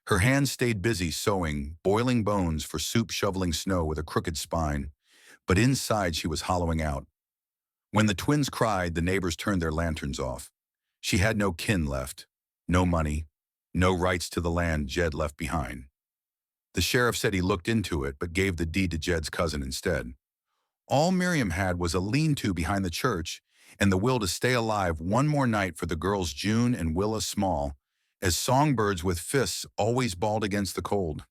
Her hands stayed busy sewing, boiling bones for soup, shoveling snow with a crooked spine, but inside she was hollowing out. When the twins cried, the neighbors turned their lanterns off. She had no kin left, no money, no rights to the land Jed left behind. The sheriff said he looked into it, but gave the deed to Jed's cousin instead. All Miriam had was a lean-to behind the church and the will to stay alive one more night for the girls June and Willa Small, as songbirds with fists always balled against the cold.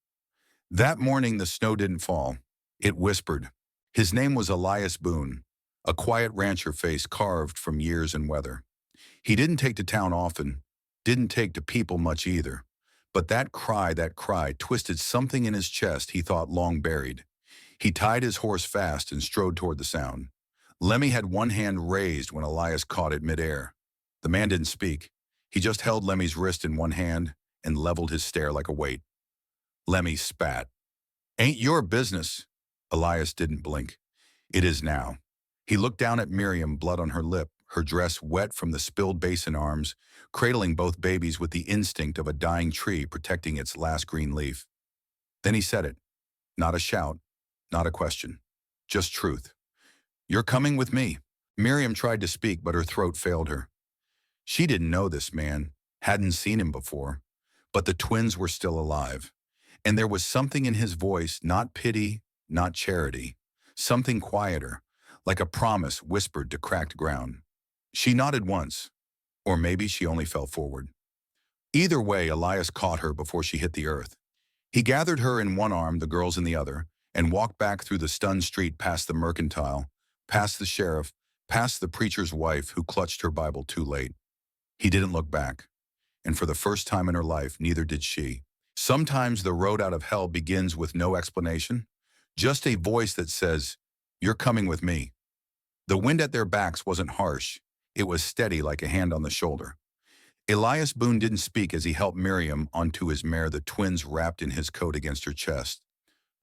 That morning the snow didn't fall. It whispered. His name was Elias Boone, a quiet rancher face carved from years and weather. He didn't take to town often, didn't take to people much either. But that cry twisted something in his chest he thought long buried. He tied his horse fast and strode toward the sound. Lemmy had one hand raised when Elias caught it midair. The man didn't speak. He just held Lemmy's wrist in one hand and leveled his stare like a weight. Lemmy spat. "Ain't your business." Elias didn't blink. "It is now." He looked down at Miriam, blood on her lip, her dress wet from the spilled basin arms, cradling both babies with the instinct of a dying tree protecting its last green leaf. Then he said it. Not a shout, not a question, just truth. "You're coming with me." Miriam tried to speak, but her throat failed her. She didn't know this man, hadn't seen him before, but the twins were still alive. And there was something in his voice, not pity, not charity, something quieter, like a promise whispered to cracked ground. She nodded once, or maybe she only fell forward. Either way, Elias caught her before she hit the earth. He gathered her in one arm, the girls in the other, and walked back through the stunned street past the mercantile, past the sheriff, past the preacher's wife who clutched her Bible too late. He didn't look back, and for the first time in her life, neither did she. Sometimes the road out of hell begins with no explanation, just a voice that says, "You're coming with me." The wind at their backs wasn't harsh. It was steady like a hand on the shoulder. Elias Boone didn't speak as he helped Miriam onto his mare, the twins wrapped in his coat against her chest.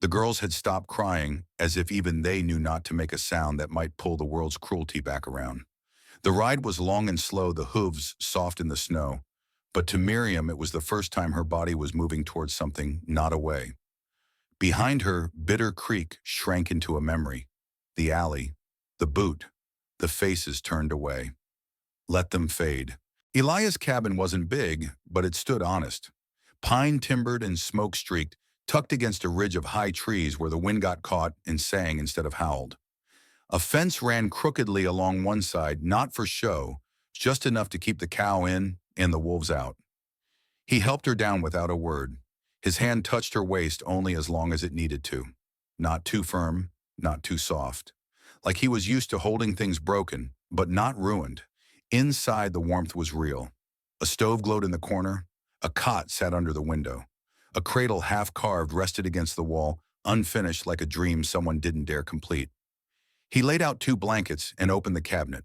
The girls had stopped crying, as if even they knew not to make a sound that might pull the world's cruelty back around. The ride was long and slow, the hooves soft in the snow. But to Miriam, it was the first time her body was moving towards something, not away. Behind her, Bitter Creek shrank into a memory. The alley, the boot, the faces turned away. Let them fade. Elias' cabin wasn't big, but it stood honest. Pine-timbered and smoke-streaked, tucked against a ridge of high trees where the wind got caught and sang instead of howled. A fence ran crookedly along one side, not for show, just enough to keep the cow in and the wolves out. He helped her down without a word. His hand touched her waist only as long as it needed to. Not too firm, not too soft. Like he was used to holding things broken, but not ruined. Inside, the warmth was real. A stove glowed in the corner. A cot sat under the window. A cradle half-carved rested against the wall, unfinished like a dream someone didn't dare complete. He laid out 2 blankets and opened the cabinet.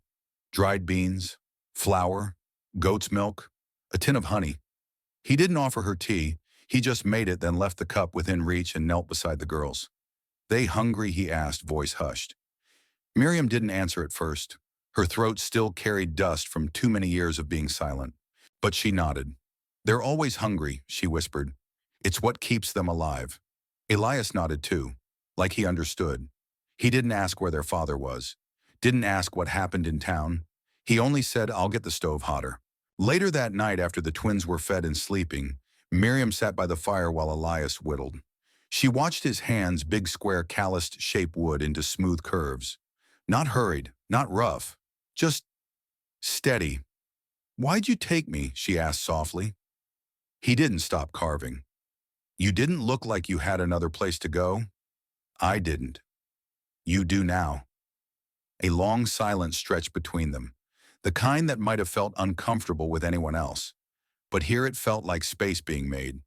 Dried beans, flour, goat's milk, a tin of honey. He didn't offer her tea. He just made it, then left the cup within reach and knelt beside the girls. "They hungry?" he asked, voice hushed. Miriam didn't answer at first. Her throat still carried dust from too many years of being silent. But she nodded. "They're always hungry," she whispered. "It's what keeps them alive." Elias nodded too, like he understood. He didn't ask where their father was. Didn't ask what happened in town. He only said, "I'll get the stove hotter." Later that night, after the twins were fed and sleeping, Miriam sat by the fire while Elias whittled. She watched his hands, big square calloused shape wood into smooth curves. Not hurried, not rough, just steady. "Why'd you take me?" she asked softly. He didn't stop carving. "You didn't look like you had another place to go." "I didn't." "You do now." A long silence stretched between them, the kind that might have felt uncomfortable with anyone else. But here it felt like space being made.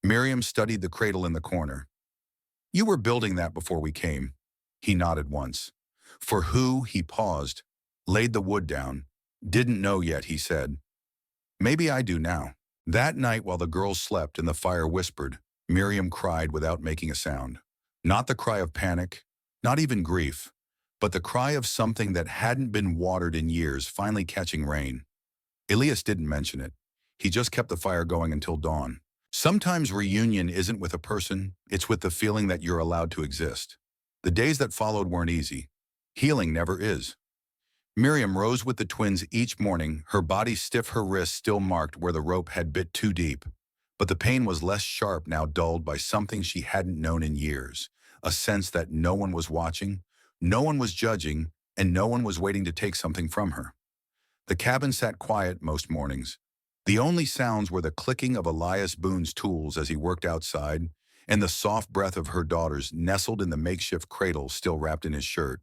Miriam studied the cradle in the corner. "You were building that before we came." He nodded once. "For who?" He paused, laid the wood down. "Didn't know yet," he said. "Maybe I do now." That night, while the girls slept and the fire whispered, Miriam cried without making a sound. Not the cry of panic, not even grief, but the cry of something that hadn't been watered in years finally catching rain. Elias didn't mention it. He just kept the fire going until dawn. Sometimes reunion isn't with a person, it's with the feeling that you're allowed to exist. The days that followed weren't easy. Healing never is. Miriam rose with the twins each morning, her body stiff, her wrists still marked where the rope had bit too deep. But the pain was less sharp now, dulled by something she hadn't known in years, a sense that no one was watching, no one was judging, and no one was waiting to take something from her. The cabin sat quiet most mornings. The only sounds were the clicking of Elias Boone's tools as he worked outside, and the soft breath of her daughters nestled in the makeshift cradle still wrapped in his shirt.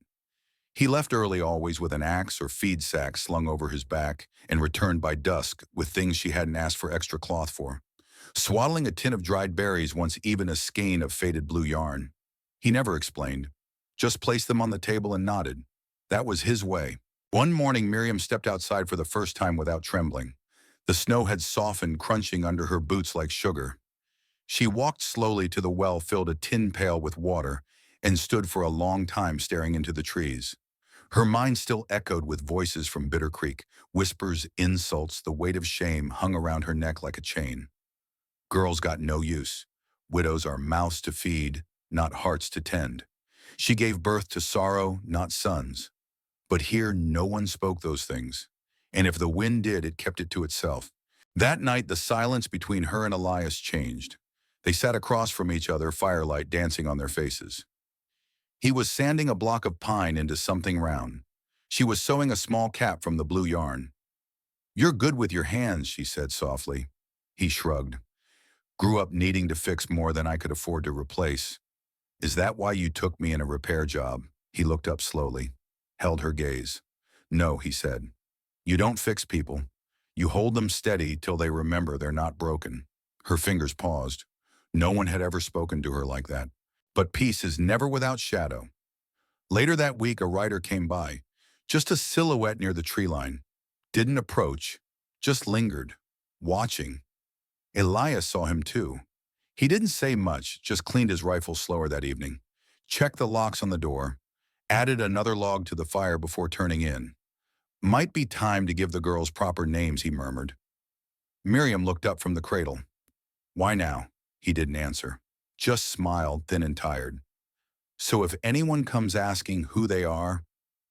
He left early always with an axe or feed sack slung over his back and returned by dusk with things she hadn't asked for extra cloth for. Swaddling a tin of dried berries, once even a skein of faded blue yarn. He never explained, just placed them on the table and nodded. That was his way. One morning, Miriam stepped outside for the first time without trembling. The snow had softened, crunching under her boots like sugar. She walked slowly to the well, filled a tin pail with water, and stood for a long time staring into the trees. Her mind still echoed with voices from Bitter Creek, whispers, insults, the weight of shame hung around her neck like a chain. Girls got no use. Widows are mouths to feed, not hearts to tend. She gave birth to sorrow, not sons. But here no one spoke those things, and if the wind did, it kept it to itself. That night, the silence between her and Elias changed. They sat across from each other, firelight dancing on their faces. He was sanding a block of pine into something round. She was sewing a small cap from the blue yarn. "You're good with your hands," she said softly. He shrugged. "Grew up needing to fix more than I could afford to replace. Is that why you took me in a repair job?" He looked up slowly, held her gaze. "No," he said. "You don't fix people. You hold them steady till they remember they're not broken." Her fingers paused. No one had ever spoken to her like that. But peace is never without shadow. Later that week, a rider came by, just a silhouette near the tree line. Didn't approach, just lingered, watching. Elias saw him too. He didn't say much, just cleaned his rifle slower that evening, checked the locks on the door, added another log to the fire before turning in. "Might be time to give the girls proper names," he murmured. Miriam looked up from the cradle. "Why now?" He didn't answer, just smiled, thin and tired. "So if anyone comes asking who they are,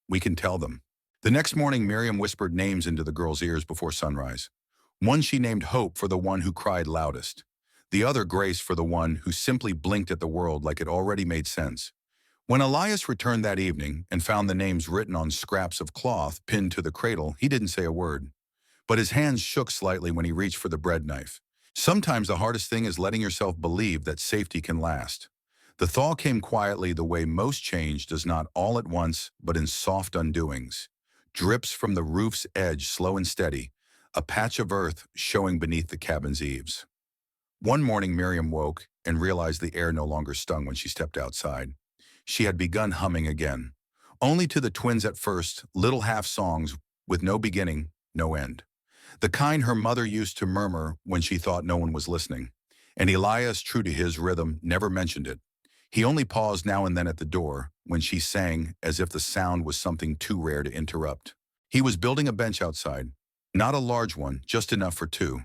we can tell them." The next morning, Miriam whispered names into the girls' ears before sunrise. One she named Hope for the one who cried loudest. The other Grace for the one who simply blinked at the world like it already made sense. When Elias returned that evening and found the names written on scraps of cloth pinned to the cradle, he didn't say a word. But his hands shook slightly when he reached for the bread knife. Sometimes the hardest thing is letting yourself believe that safety can last. The thaw came quietly, the way most change does, not all at once, but in soft undoings. Drips from the roof's edge, slow and steady, a patch of earth showing beneath the cabin's eaves. One morning, Miriam woke and realized the air no longer stung when she stepped outside. She had begun humming again. Only to the twins at first, little half-songs with no beginning, no end. The kind her mother used to murmur when she thought no one was listening. And Elias, true to his rhythm, never mentioned it. He only paused now and then at the door when she sang, as if the sound was something too rare to interrupt. He was building a bench outside. Not a large one, just enough for two.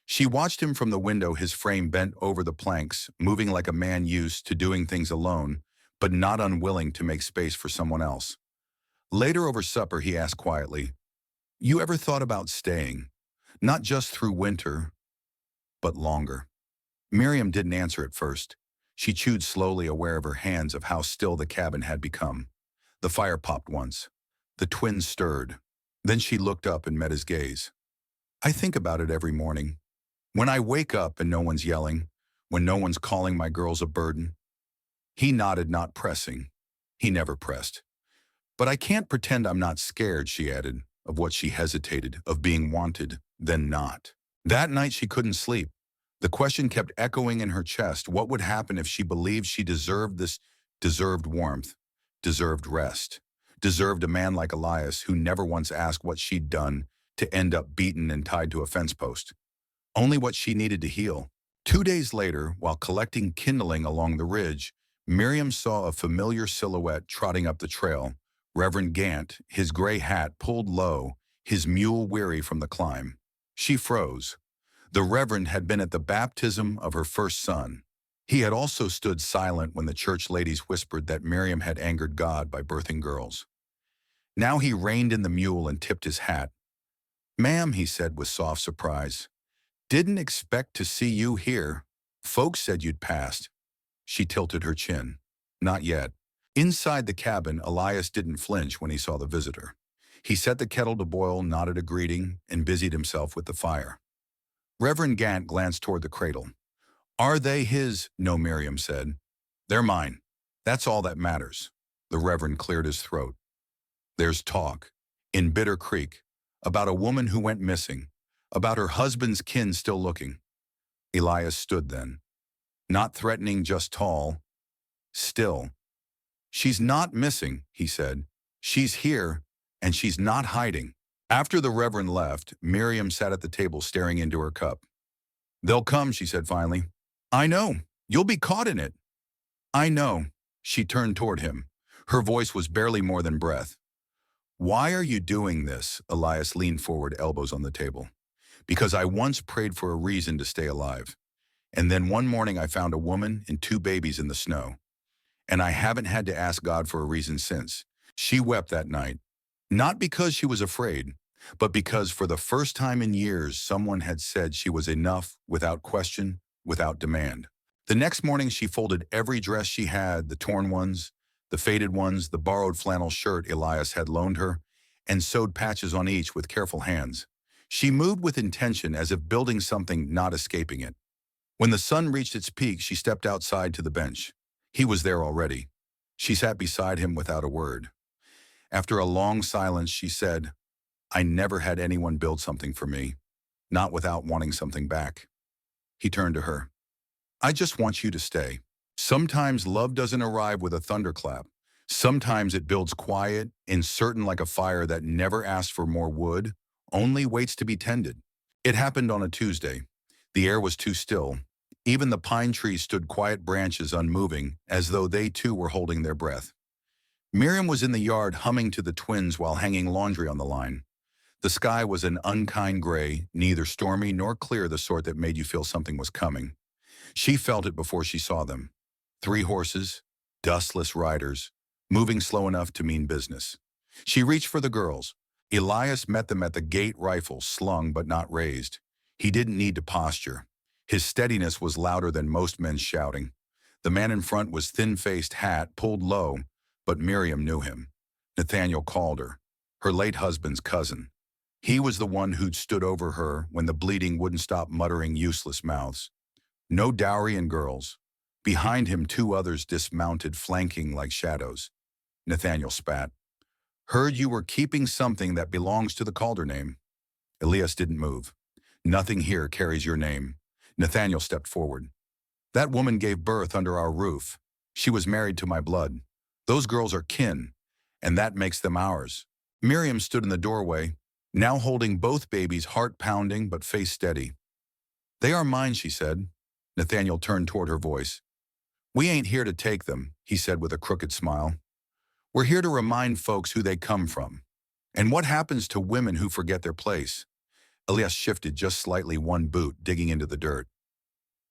She watched him from the window, his frame bent over the planks, moving like a man used to doing things alone, but not unwilling to make space for someone else. Later over supper, he asked quietly, "You ever thought about staying? Not just through winter, but longer?" Miriam didn't answer at first. She chewed slowly, aware of her hands, of how still the cabin had become. The fire popped once. The twins stirred. Then she looked up and met his gaze. "I think about it every morning. When I wake up and no one's yelling, when no one's calling my girls a burden." He nodded, not pressing. He never pressed. "But I can't pretend I'm not scared," she added, of what she hesitated, of being wanted, then not. That night she couldn't sleep. The question kept echoing in her chest. What would happen if she believed she deserved this, deserved warmth, deserved rest, deserved a man like Elias who never once asked what she'd done to end up beaten and tied to a fence post? Only what she needed to heal. 2 days later, while collecting kindling along the ridge, Miriam saw a familiar silhouette trotting up the trail. Reverend Gant, his gray hat pulled low, his mule weary from the climb. She froze. The Reverend had been at the baptism of her first son. He had also stood silent when the church ladies whispered that Miriam had angered God by birthing girls. Now he reined in the mule and tipped his hat. "Ma'am," he said with soft surprise, "didn't expect to see you here. Folks said you'd passed." She tilted her chin. "Not yet." Inside the cabin, Elias didn't flinch when he saw the visitor. He set the kettle to boil, nodded a greeting, and busied himself with the fire. Reverend Gant glanced toward the cradle. "Are they his?" "No," Miriam said. "They're mine. That's all that matters." The Reverend cleared his throat. "There's talk, in Bitter Creek, about a woman who went missing, about her husband's kin still looking." Elias stood then. Not threatening, just tall. Still. "She's not missing," he said. "She's here, and she's not hiding." After the Reverend left, Miriam sat at the table staring into her cup. "They'll come," she said finally. "I know. You'll be caught in it." "I know." She turned toward him. Her voice was barely more than breath. "Why are you doing this?" Elias leaned forward, elbows on the table. "Because I once prayed for a reason to stay alive. And then one morning I found a woman and 2 babies in the snow. And I haven't had to ask God for a reason since." She wept that night. Not because she was afraid, but because for the first time in years someone had said she was enough without question, without demand. The next morning she folded every dress she had, the torn ones, the faded ones, the borrowed flannel shirt Elias had loaned her, and sewed patches on each with careful hands. She moved with intention, as if building something, not escaping it. When the sun reached its peak, she stepped outside to the bench. He was there already. She sat beside him without a word. After a long silence, she said, "I never had anyone build something for me, not without wanting something back." He turned to her. "I just want you to stay. Sometimes love doesn't arrive with a thunderclap. Sometimes it builds quiet, uncertain, like a fire that never asks for more wood, only waits to be tended." It happened on a Tuesday. The air was too still. Even the pine trees stood quiet, branches unmoving, as though they too were holding their breath. Miriam was in the yard humming to the twins while hanging laundry on the line. The sky was an unkind gray, neither stormy nor clear, the sort that made you feel something was coming. She felt it before she saw them. 3 horses, dustless riders, moving slow enough to mean business. She reached for the girls. Elias met them at the gate, rifle slung but not raised. He didn't need to posture. His steadiness was louder than most men's shouting. The man in front was thin-faced, hat pulled low, but Miriam knew him. Nathaniel called her late husband's cousin. He was the one who'd stood over her when the bleeding wouldn't stop, muttering useless mouths. No dowry and girls. Behind him 2 others dismounted, flanking like shadows. Nathaniel spat. "Heard you were keeping something that belongs to the Calder name." Elias didn't move. "Nothing here carries your name." Nathaniel stepped forward. "That woman gave birth under our roof. She was married to my blood. Those girls are kin, and that makes them ours." Miriam stood in the doorway, now holding both babies, heart pounding but face steady. "They are mine," she said. Nathaniel turned toward her voice. "We ain't here to take them," he said with a crooked smile. "We're here to remind folks who they come from, and what happens to women who forget their place." Elias shifted just slightly, one boot digging into the dirt.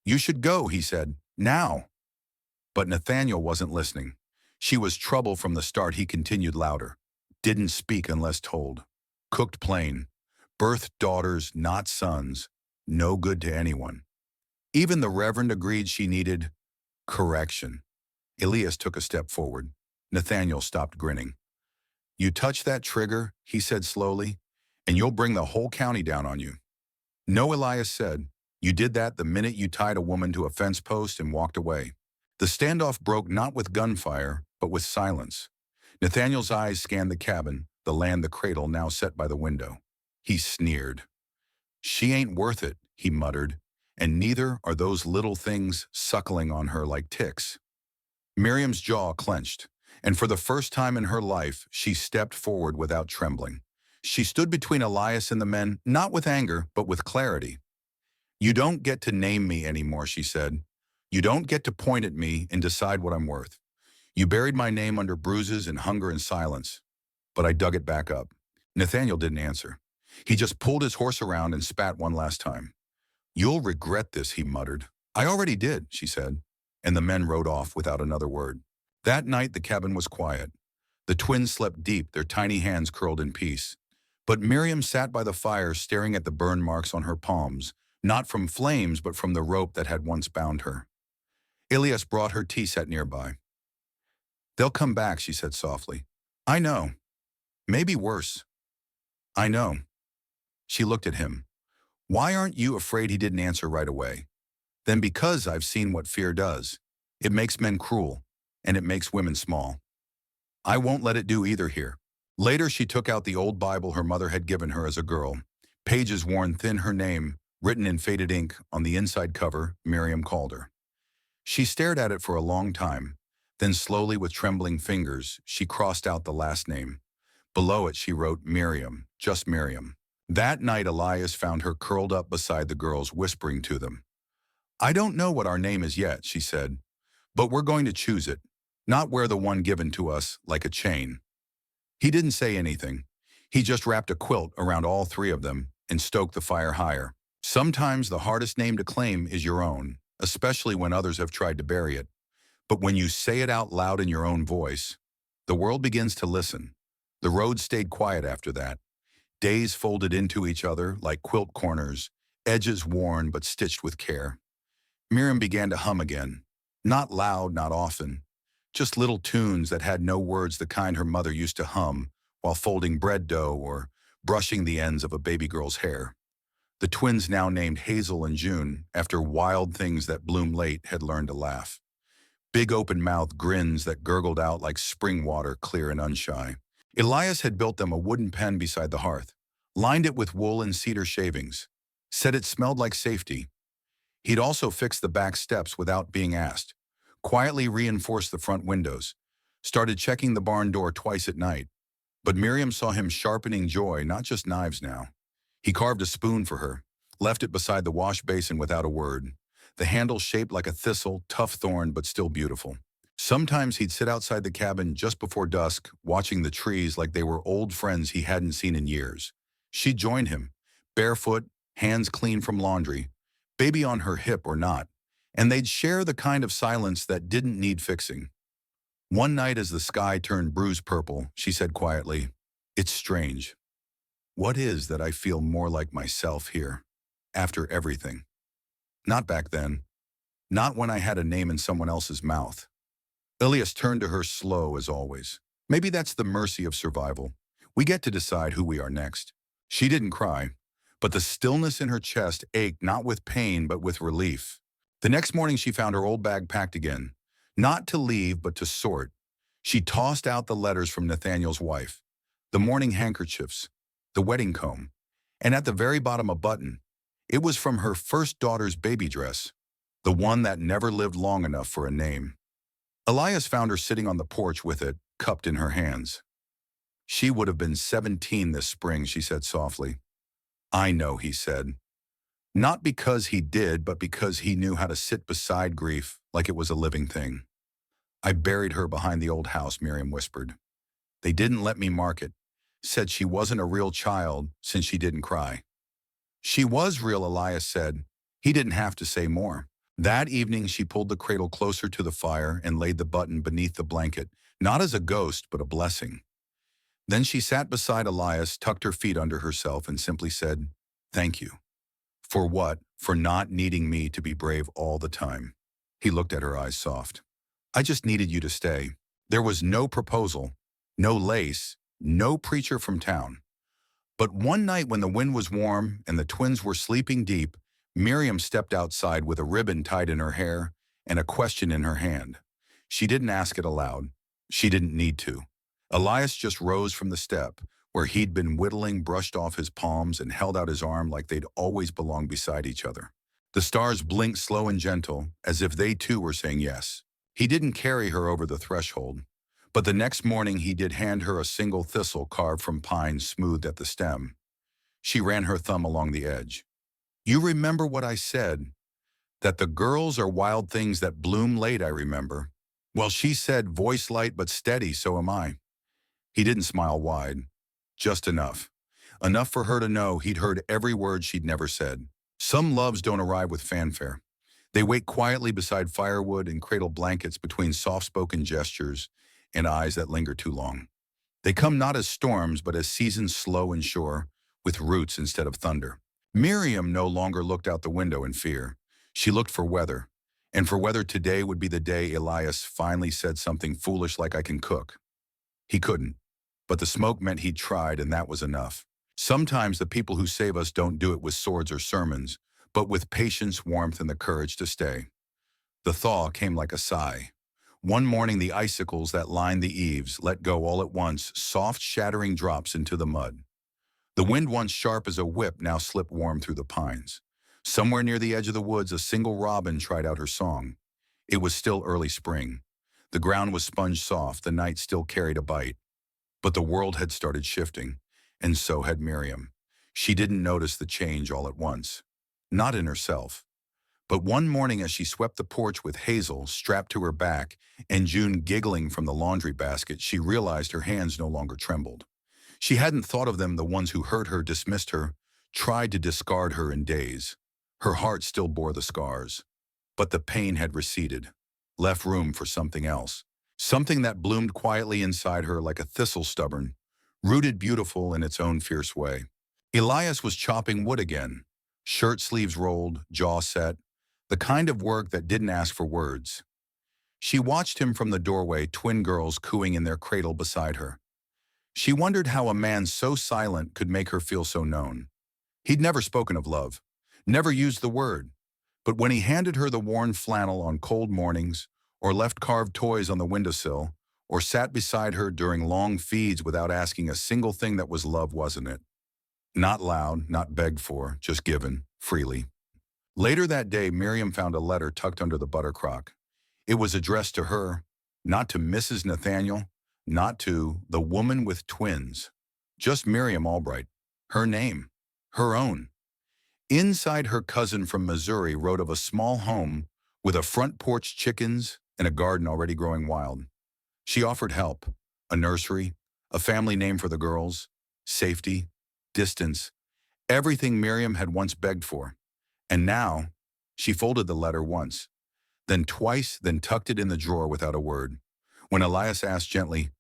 "You should go," he said. "Now." But Nathaniel wasn't listening. She was trouble from the start. He continued louder. "Didn't speak unless told. Cooked plain. Birthed daughters, not sons. No good to anyone." Even the Reverend agreed she needed correction. Elias took a step forward. Nathaniel stopped grinning. "You touch that trigger," he said slowly, "and you'll bring the whole county down on you." "No," Elias said. "You did that the minute you tied a woman to a fence post and walked away." The standoff broke not with gunfire, but with silence. Nathaniel's eyes scanned the cabin, the land, the cradle now set by the window. He sneered. "She ain't worth it," he muttered, "and neither are those little things suckling on her like ticks." Miriam's jaw clenched, and for the first time in her life, she stepped forward without trembling. She stood between Elias and the men, not with anger, but with clarity. "You don't get to name me anymore," she said. "You don't get to point at me and decide what I'm worth. You buried my name under bruises and hunger and silence, but I dug it back up." Nathaniel didn't answer. He just pulled his horse around and spat one last time. You'll regret this, he muttered. I already did, she said, and the men rode off without another word. That night the cabin was quiet. The twins slept deep, their tiny hands curled in peace. But Miriam sat by the fire staring at the burn marks on her palms, not from flames but from the rope that had once bound her. Ilias brought her tea set nearby. They'll come back, she said softly. I know. Maybe worse. I know. She looked at him. Why aren't you afraid? He didn't answer right away. Then because I've seen what fear does. It makes men cruel, and it makes women small. I won't let it do either here. Later she took out the old Bible her mother had given her as a girl. Pages worn thin, her name, written in faded ink on the inside cover, Miriam called her. She stared at it for a long time. Then slowly with trembling fingers, she crossed out the last name. Below it she wrote Miriam, just Miriam. That night Elias found her curled up beside the girls, whispering to them. I don't know what our name is yet, she said, but we're going to choose it, not wear the one given to us like a chain. He didn't say anything. He just wrapped a quilt around all three of them and stoked the fire higher. Sometimes the hardest name to claim is your own, especially when others have tried to bury it. But when you say it out loud in your own voice, the world begins to listen. The road stayed quiet after that. Days folded into each other like quilt corners, edges worn but stitched with care. Miriam began to hum again. Not loud, not often. Just little tunes that had no words, the kind her mother used to hum while folding bread dough or brushing the ends of a baby girl's hair. The twins, now named Hazel and June, after wild things that bloom late, had learned to laugh. Big open-mouthed grins that gurgled out like spring water, clear and unshy. Elias had built them a wooden pen beside the hearth, lined it with wool and cedar shavings, said it smelled like safety. He'd also fixed the back steps without being asked, quietly reinforced the front windows, started checking the barn door twice at night. But Miriam saw him sharpening joy, not just knives now. He carved a spoon for her, left it beside the wash basin without a word. The handle shaped like a thistle, tough thorn, but still beautiful. Sometimes he'd sit outside the cabin just before dusk, watching the trees like they were old friends he hadn't seen in years. She'd join him, barefoot, hands clean from laundry, baby on her hip or not, and they'd share the kind of silence that didn't need fixing. One night as the sky turned bruise purple, she said quietly, It's strange. What is that I feel more like myself here, after everything? Not back then. Not when I had a name in someone else's mouth. Ilias turned to her slow as always. Maybe that's the mercy of survival. We get to decide who we are next. She didn't cry, but the stillness in her chest ached not with pain but with relief. The next morning she found her old bag packed again. Not to leave, but to sort. She tossed out the letters from Nathaniel's wife, the mourning handkerchiefs, the wedding comb, and at the very bottom a button. It was from her first daughter's baby dress, the one that never lived long enough for a name. Elias found her sitting on the porch with it, cupped in her hands. She would have been 17 this spring, she said softly. I know, he said. Not because he did, but because he knew how to sit beside grief like it was a living thing. I buried her behind the old house, Miriam whispered. They didn't let me mark it. Said she wasn't a real child since she didn't cry. She was real, Elias said. He didn't have to say more. That evening she pulled the cradle closer to the fire and laid the button beneath the blanket, not as a ghost, but a blessing. Then she sat beside Elias, tucked her feet under herself, and simply said, Thank you. For what? For not needing me to be brave all the time. He looked at her, eyes soft. I just needed you to stay. There was no proposal, no lace, no preacher from town. But one night when the wind was warm and the twins were sleeping deep, Miriam stepped outside with a ribbon tied in her hair and a question in her hand. She didn't ask it aloud. She didn't need to. Elias just rose from the step, where he'd been whittling, brushed off his palms, and held out his arm like they'd always belonged beside each other. The stars blinked slow and gentle, as if they too were saying yes. He didn't carry her over the threshold, but the next morning he did hand her a single thistle carved from pine, smoothed at the stem. She ran her thumb along the edge. You remember what I said? That the girls are wild things that bloom late, I remember. Well, she said, voice light but steady, so am I. He didn't smile wide. Just enough. Enough for her to know he'd heard every word she'd never said. Some loves don't arrive with fanfare. They wait quietly beside firewood and cradle blankets between soft-spoken gestures and eyes that linger too long. They come not as storms, but as seasons slow and sure, with roots instead of thunder. Miriam no longer looked out the window in fear. She looked for weather, and for whether today would be the day Elias finally said something foolish like I can cook. He couldn't, but the smoke meant he'd tried, and that was enough. Sometimes the people who save us don't do it with swords or sermons, but with patience, warmth, and the courage to stay. The thaw came like a sigh. One morning the icicles that lined the eaves let go all at once, soft shattering drops into the mud. The wind once sharp as a whip now slipped warm through the pines. Somewhere near the edge of the woods a single robin tried out her song. It was still early spring. The ground was sponge soft, the night still carried a bite. But the world had started shifting, and so had Miriam. She didn't notice the change all at once. Not in herself. But one morning as she swept the porch with Hazel strapped to her back and June giggling from the laundry basket, she realized her hands no longer trembled. She hadn't thought of them, the ones who hurt her, dismissed her, tried to discard her in days. Her heart still bore the scars. But the pain had receded, left room for something else. Something that bloomed quietly inside her like a thistle stubborn, rooted beautiful in its own fierce way. Elias was chopping wood again, shirt sleeves rolled, jaw set, the kind of work that didn't ask for words. She watched him from the doorway, twin girls cooing in their cradle beside her. She wondered how a man so silent could make her feel so known. He'd never spoken of love, never used the word. But when he handed her the worn flannel on cold mornings, or left carved toys on the windowsill, or sat beside her during long feeds without asking a single thing, that was love, wasn't it? Not loud, not begged for, just given, freely. Later that day, Miriam found a letter tucked under the buttercrock. It was addressed to her, not to Mrs. Nathaniel, not to the woman with twins, just Miriam Albright, her name, her own. Inside, her cousin from Missouri wrote of a small home with a front porch, chickens, and a garden already growing wild. She offered help, a nursery, a family name for the girls, safety, distance, everything Miriam had once begged for. And now, she folded the letter once, then twice, then tucked it in the drawer without a word. When Elias asked gently,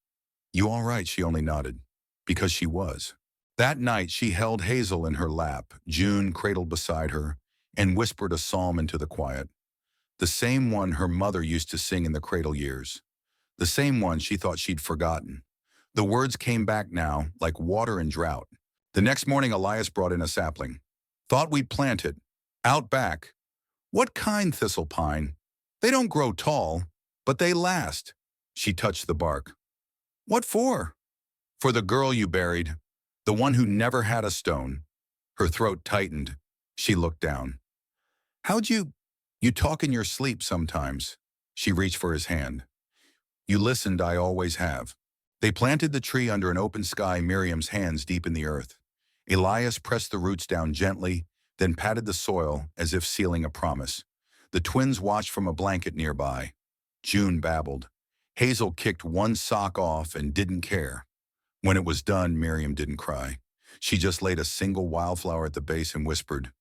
"You all right?" she only nodded, because she was. That night, she held Hazel in her lap, June cradled beside her, and whispered a psalm into the quiet. The same one her mother used to sing in the cradle years. The same one she thought she'd forgotten. The words came back now, like water in drought. The next morning, Elias brought in a sapling. "Thought we'd plant it. Out back." "What kind thistle pine?" "They don't grow tall, but they last." She touched the bark. "What for?" "For the girl you buried. The one who never had a stone." Her throat tightened. She looked down. "How'd you talk in your sleep sometimes." She reached for his hand. "You listened, I always have." They planted the tree under an open sky, Miriam's hands deep in the earth. Elias pressed the roots down gently, then patted the soil as if sealing a promise. The twins watched from a blanket nearby. June babbled. Hazel kicked one sock off and didn't care. When it was done, Miriam didn't cry. She just laid a single wildflower at the base and whispered,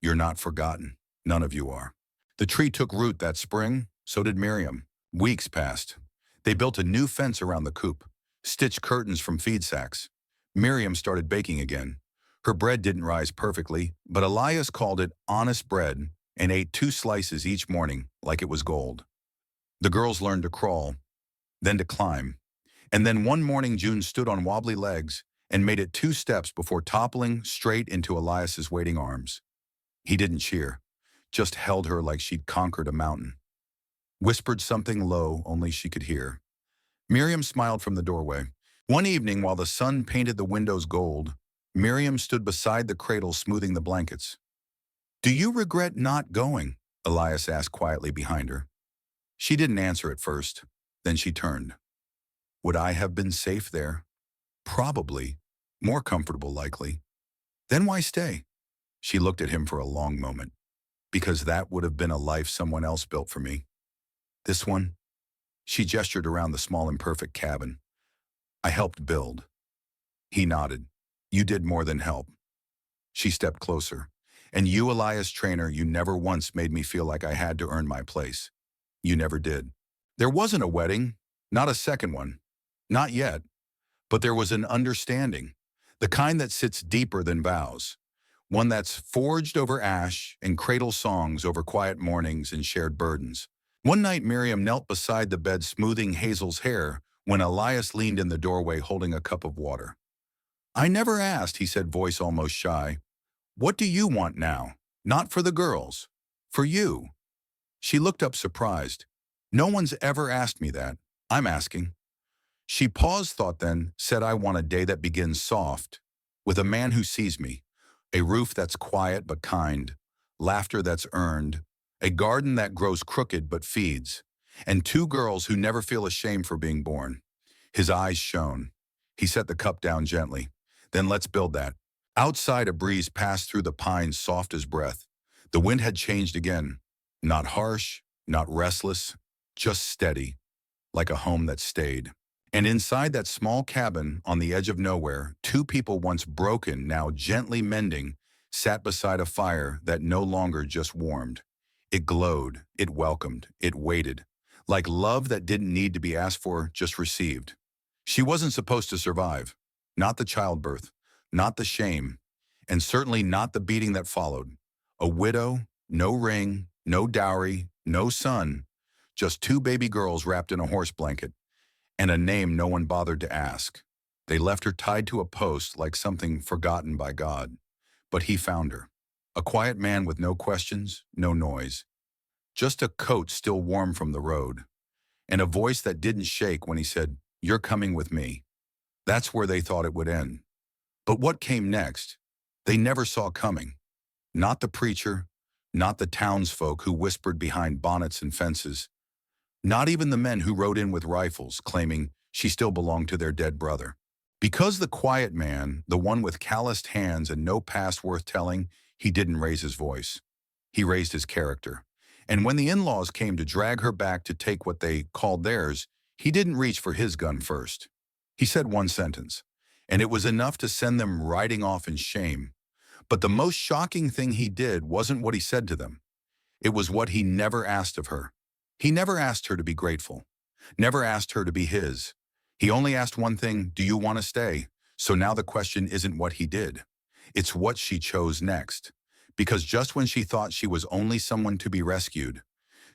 "You're not forgotten. None of you are." The tree took root that spring, so did Miriam. Weeks passed. They built a new fence around the coop, stitched curtains from feed sacks. Miriam started baking again. Her bread didn't rise perfectly, but Elias called it honest bread and ate 2 slices each morning like it was gold. The girls learned to crawl, then to climb. And then one morning June stood on wobbly legs and made it 2 steps before toppling straight into Elias's waiting arms. He didn't cheer, just held her like she'd conquered a mountain. Whispered something low only she could hear. Miriam smiled from the doorway. One evening, while the sun painted the windows gold, Miriam stood beside the cradle smoothing the blankets. "Do you regret not going?" Elias asked quietly behind her. She didn't answer at first. Then she turned. "Would I have been safe there?" "Probably. More comfortable, likely." "Then why stay?" She looked at him for a long moment. "Because that would have been a life someone else built for me. This one?" She gestured around the small imperfect cabin. "I helped build." He nodded. "You did more than help." She stepped closer. And you, Elias Trainer, you never once made me feel like I had to earn my place. You never did. There wasn't a wedding, not a second one. Not yet. But there was an understanding, the kind that sits deeper than vows, one that's forged over ash and cradle songs over quiet mornings and shared burdens. One night Miriam knelt beside the bed smoothing Hazel's hair when Elias leaned in the doorway holding a cup of water. "I never asked," he said, voice almost shy. "What do you want now? Not for the girls. For you." She looked up surprised. "No one's ever asked me that. I'm asking." She paused, thought, then said, "I want a day that begins soft, with a man who sees me, a roof that's quiet but kind, laughter that's earned, a garden that grows crooked but feeds, and two girls who never feel ashamed for being born." His eyes shone. He set the cup down gently. "Then let's build that." Outside, a breeze passed through the pines, soft as breath. The wind had changed again. Not harsh, not restless, just steady, like a home that stayed. And inside that small cabin on the edge of nowhere, two people once broken, now gently mending, sat beside a fire that no longer just warmed. It glowed, it welcomed, it waited, like love that didn't need to be asked for, just received. She wasn't supposed to survive. Not the childbirth, not the shame, and certainly not the beating that followed. A widow, no ring, no dowry, no son, just two baby girls wrapped in a horse blanket, and a name no one bothered to ask. They left her tied to a post like something forgotten by God. But he found her. A quiet man with no questions, no noise. Just a coat still warm from the road. And a voice that didn't shake when he said, "You're coming with me." That's where they thought it would end. But what came next, they never saw coming. Not the preacher, not the townsfolk who whispered behind bonnets and fences, not even the men who rode in with rifles, claiming she still belonged to their dead brother. Because the quiet man, the one with calloused hands and no past worth telling, he didn't raise his voice. He raised his character. And when the in-laws came to drag her back to take what they called theirs, he didn't reach for his gun first. He said one sentence, and it was enough to send them riding off in shame. But the most shocking thing he did wasn't what he said to them. It was what he never asked of her. He never asked her to be grateful, never asked her to be his. He only asked one thing: "Do you want to stay?" So now the question isn't what he did. It's what she chose next. Because just when she thought she was only someone to be rescued,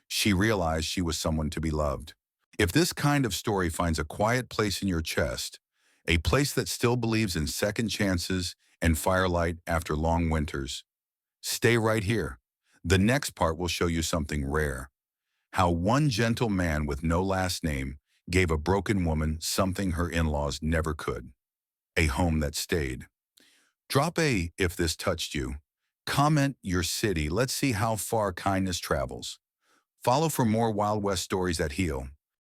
she realized she was someone to be loved. If this kind of story finds a quiet place in your chest, a place that still believes in second chances and firelight after long winters, stay right here. The next part will show you something rare. How one gentle man with no last name gave a broken woman something her in-laws never could: a home that stayed. Drop a "if this touched you." Comment your city. Let's see how far kindness travels. Follow for more Wild West stories that heal.